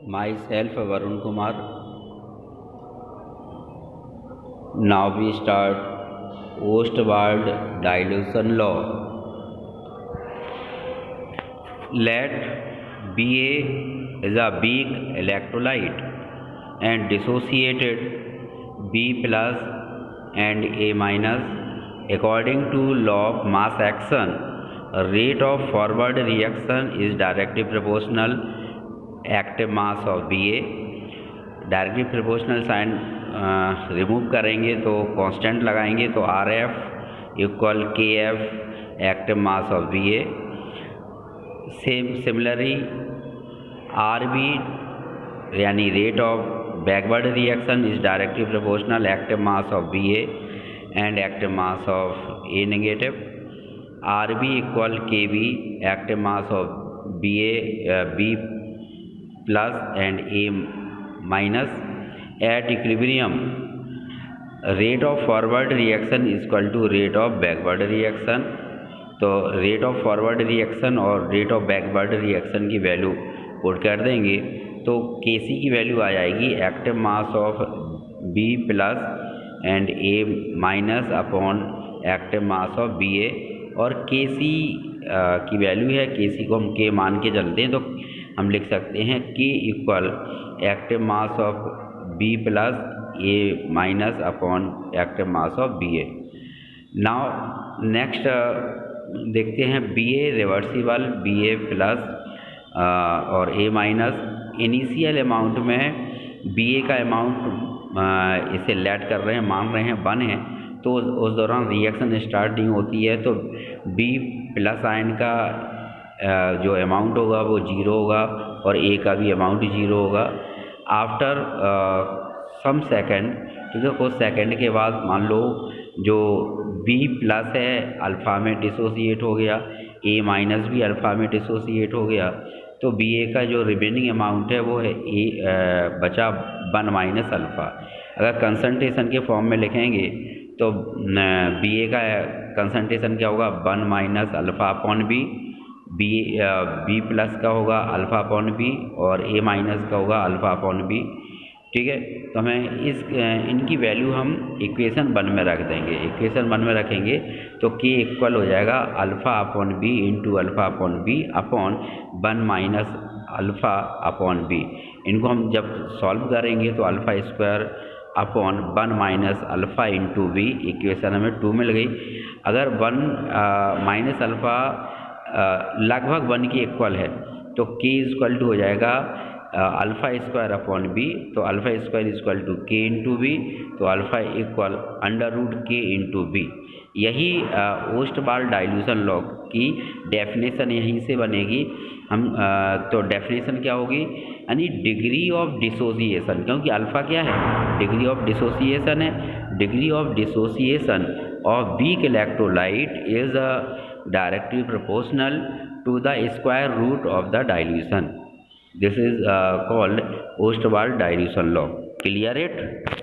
Myself Varun Kumar. Now we start Ostwald dilution law. Let Ba is a weak electrolyte and dissociated B plus and A minus. According to law of mass action, rate of forward reaction is directly proportional active mass of Ba. Directly proportional sign remove करेंगे तो constant लगाएंगे तो R F equal K F active mass of B A. Similarly R B यानी rate of backward reaction is directly proportional active mass of B A and active mass of A negative. R B equal K B active mass of B A B plus and A minus. At equilibrium, rate of forward reaction is equal to rate of backward reaction. तो rate of forward reaction और rate of backward reaction की value put कर देंगे तो Kc की value आ जाएगी active mass of B plus and A minus upon active mass of B A. और Kc की वैल्यू है, Kc को हम K मान के चलते हैं तो हम लिख सकते हैं K equal active mass of B plus A minus upon active mass of B A. Now next देखते हैं B A reversible B A plus और A माइनस. इनिशियल अमाउंट में बी ए का अमाउंट इसे लेट कर रहे हैं, मान रहे हैं 1 है, तो उस दौरान रिएक्शन स्टार्टिंग होती है तो B प्लस आयन का जो अमाउंट होगा वो 0 होगा और A का भी अमाउंट 0 होगा. आफ्टर सम सेकेंड, ठीक है, कुछ सेकेंड के बाद मान लो जो B प्लस है अल्फ़ा में डिसोसिएट हो गया, A माइनस भी अल्फ़ा में डिसोसिएट हो गया, तो बी ए का जो रिमेनिंग अमाउंट है वो है बचा 1 माइनस अल्फ़ा. अगर कंसंट्रेशन के फॉर्म में लिखेंगे तो बी ए का कंसंट्रेशन क्या होगा 1 minus alpha upon B. B plus का होगा अल्फ़ा अपॉन बी और ए माइनस का होगा अल्फ़ा अपॉन बी. ठीक है, तो हमें इनकी वैल्यू हम इक्वेशन 1 में रख देंगे. इक्वेशन 1 में रखेंगे तो के इक्वल हो जाएगा alpha upon B into alpha upon B upon 1 minus alpha upon B. इनको हम जब सॉल्व करेंगे तो alpha square upon 1 minus alpha into B. Equation हमें 2 मिल गई. अगर 1 माइनस अल्फ़ा लगभग 1 के इक्वल है तो के इक्वल टू हो जाएगा अल्फ़ा स्क्वायर अपॉन बी. तो अल्फ़ा स्क्वायर इक्वल टू के इंटू बी, तो अल्फ़ा इक्वल अंडर रूट के इंटू बी. यही ओस्टवाल्ड डाइल्यूशन लॉ की डेफिनेशन यहीं से बनेगी. हम तो डेफिनेशन क्या होगी, यानी डिग्री ऑफ डिसोसिएशन, क्योंकि अल्फ़ा क्या है, डिग्री ऑफ डिसोसिएशन है. Degree of dissociation of weak electrolyte is directly proportional to the square root of the dilution. This is called Ostwald dilution law. Clear it?